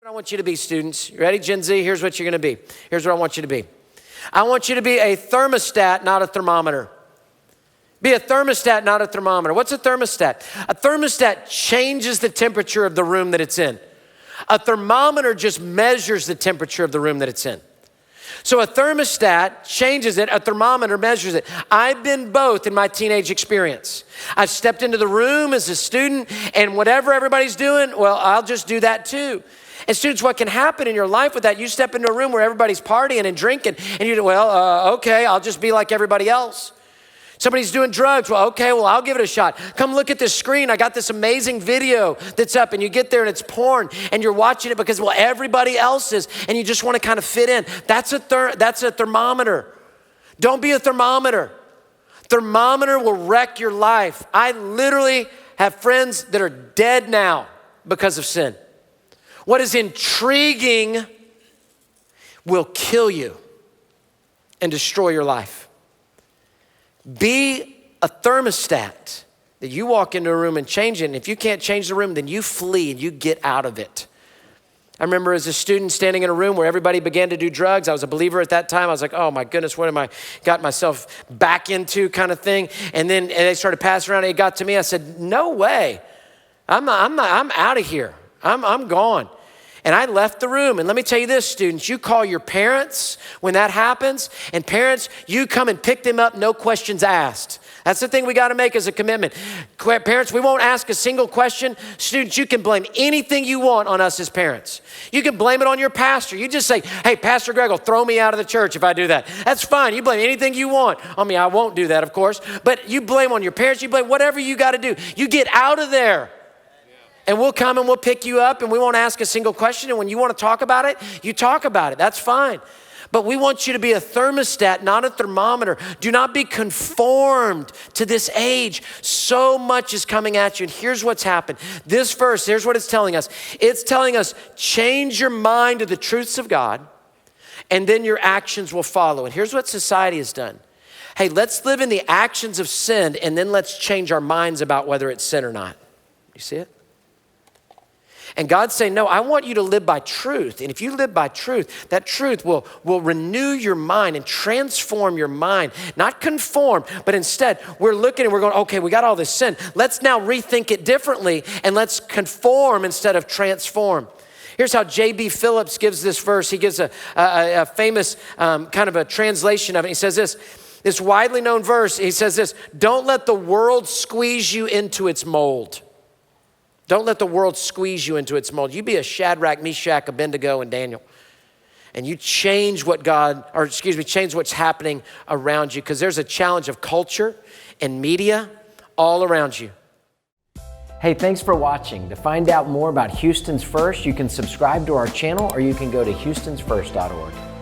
I want you to be, students. You ready, Gen Z? Here's what you're going to be. Here's what I want you to be. I want you to be a thermostat, not a thermometer. Be a thermostat, not a thermometer. What's a thermostat? A thermostat changes the temperature of the room that it's in. A thermometer just measures the temperature of the room that it's in. So a thermostat changes it, a thermometer measures it. I've been both in my teenage experience. I've stepped into the room as a student, and whatever everybody's doing, well, I'll just do that too. And students, what can happen in your life with that, you step into a room where everybody's partying and drinking, and you do, okay, I'll just be like everybody else. Somebody's doing drugs. Well, okay, well, I'll give it a shot. Come look at this screen. I got this amazing video that's up, and you get there and it's porn, and you're watching it because, well, everybody else is, and you just want to kind of fit in. That's a thermometer. Don't be a thermometer. Thermometer will wreck your life. I literally have friends that are dead now because of sin. What is intriguing will kill you and destroy your life. Be a thermostat that you walk into a room and change it. And if you can't change the room, then you flee and you get out of it. I remember as a student standing in a room where everybody began to do drugs. I was a believer at that time. I was like, oh my goodness, what am I got myself back into kind of thing. And then they started passing around. It got to me. I said, no way. I'm out of here. I'm gone. And I left the room. And let me tell you this, students, you call your parents when that happens. And parents, you come and pick them up, no questions asked. That's the thing we got to make as a commitment. Parents, we won't ask a single question. Students, you can blame anything you want on us as parents. You can blame it on your pastor. You just say, hey, Pastor Greg will throw me out of the church if I do that. That's fine. You blame anything you want on me. I won't do that, of course. But you blame on your parents. You blame whatever you got to do. You get out of there. And we'll come and we'll pick you up and we won't ask a single question. And when you want to talk about it, you talk about it. That's fine. But we want you to be a thermostat, not a thermometer. Do not be conformed to this age. So much is coming at you. And here's what's happened. This verse, here's what it's telling us. It's telling us, change your mind to the truths of God, and then your actions will follow. And here's what society has done. Hey, let's live in the actions of sin, and then let's change our minds about whether it's sin or not. You see it? And God's saying, no, I want you to live by truth. And if you live by truth, that truth will renew your mind and transform your mind. Not conform, but instead we're looking and we're going, okay, we got all this sin. Let's now rethink it differently and let's conform instead of transform. Here's how J.B. Phillips gives this verse. He gives a famous kind of a translation of it. He says this widely known verse, he says this, don't let the world squeeze you into its mold. Don't let the world squeeze you into its mold. You be a Shadrach, Meshach, Abednego, and Daniel. And you change change what's happening around you, because there's a challenge of culture and media all around you. Hey, thanks for watching. To find out more about Houston's First, you can subscribe to our channel or you can go to houstonsfirst.org.